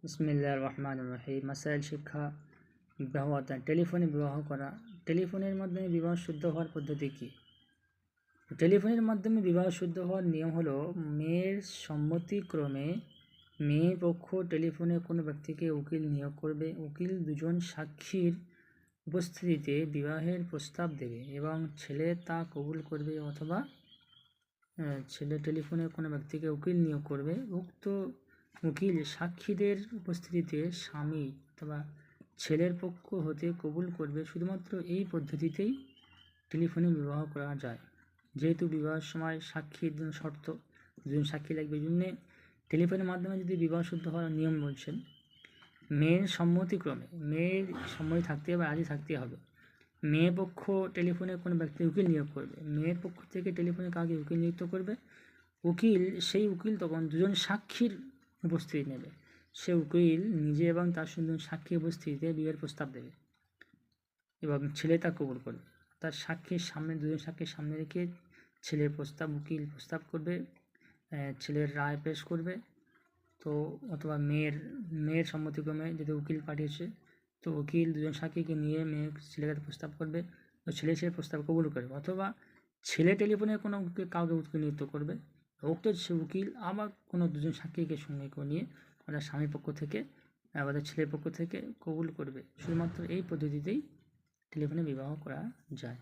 বিসমিল্লাহির রহমানির রহিম। মাসাইল শিক্ষা বিবাহ অধ্যায়। টেলিফোনে বিবাহ করা। টেলিফোনের মাধ্যমে বিবাহ শুদ্ধ হওয়ার পদ্ধতি কী? টেলিফোনের মাধ্যমে বিবাহ শুদ্ধ হওয়ার নিয়ম হলো, মেয়ের সম্মতিক্রমে মেয়ে পক্ষ টেলিফোনে কোনো ব্যক্তিকে উকিল নিয়োগ করবে। উকিল দুজন সাক্ষীর উপস্থিতিতে বিবাহের প্রস্তাব দেবে এবং ছেলে তা কবুল করবে, অথবা ছেলে টেলিফোনে কোনো ব্যক্তিকে উকিল নিয়োগ করবে। উক্ত উকিল সাক্ষীদের উপস্থিতিতে স্বামী অথবা ছেলের পক্ষ হতে কবুল করবে। শুধুমাত্র এই পদ্ধতিতেই টেলিফোনে বিবাহ করা যায়। যেহেতু বিবাহের সময় সাক্ষীর শর্ত, দুজন সাক্ষী লাগবে, এই জন্যে টেলিফোনের মাধ্যমে যদি বিবাহ শুদ্ধ হওয়ার নিয়ম বলছেন, মেয়ের সম্মতিক্রমে, মেয়ের সম্মতি থাকতে হবে, রাজি থাকতে হবে। মেয়ে পক্ষ টেলিফোনে কোনো ব্যক্তি উকিল নিয়োগ করবে, মেয়ের পক্ষ থেকে টেলিফোনে কাউকে উকিল নিযুক্ত করবে। সেই উকিল তখন দুজন সাক্ষীর উপস্থিতি নেবে। সে উকিল নিজে এবং তার দুজন সাক্ষী উপস্থিতিতে বিয়ের প্রস্তাব দেবে এবং ছেলে তা কবুল করবে। তার সাক্ষীর সামনে, দুজন সাক্ষীর সামনে রেখে ছেলের প্রস্তাব উকিল প্রস্তাব করবে, ছেলের রায় পেশ করবে। তো অথবা মেয়ের সম্মতিক্রমে যদি উকিল পাঠিয়েছে, তো উকিল দুজন সাক্ষীকে নিয়ে ছেলেকে প্রস্তাব করবে, তো ছেলে সে প্রস্তাব কবুল করবে। অথবা ছেলে টেলিফোনে কোনো কাউকে উকিল নিযুক্ত করবে, উক্ত সে উকিল আবার কোনো দুজন সাক্ষীকে সঙ্গে করে নিয়ে ওরা স্বামীর পক্ষ থেকে, আমাদের ছেলের পক্ষ থেকে কবুল করবে। শুধুমাত্র এই পদ্ধতিতেই টেলিফোনে বিবাহ করা যায়।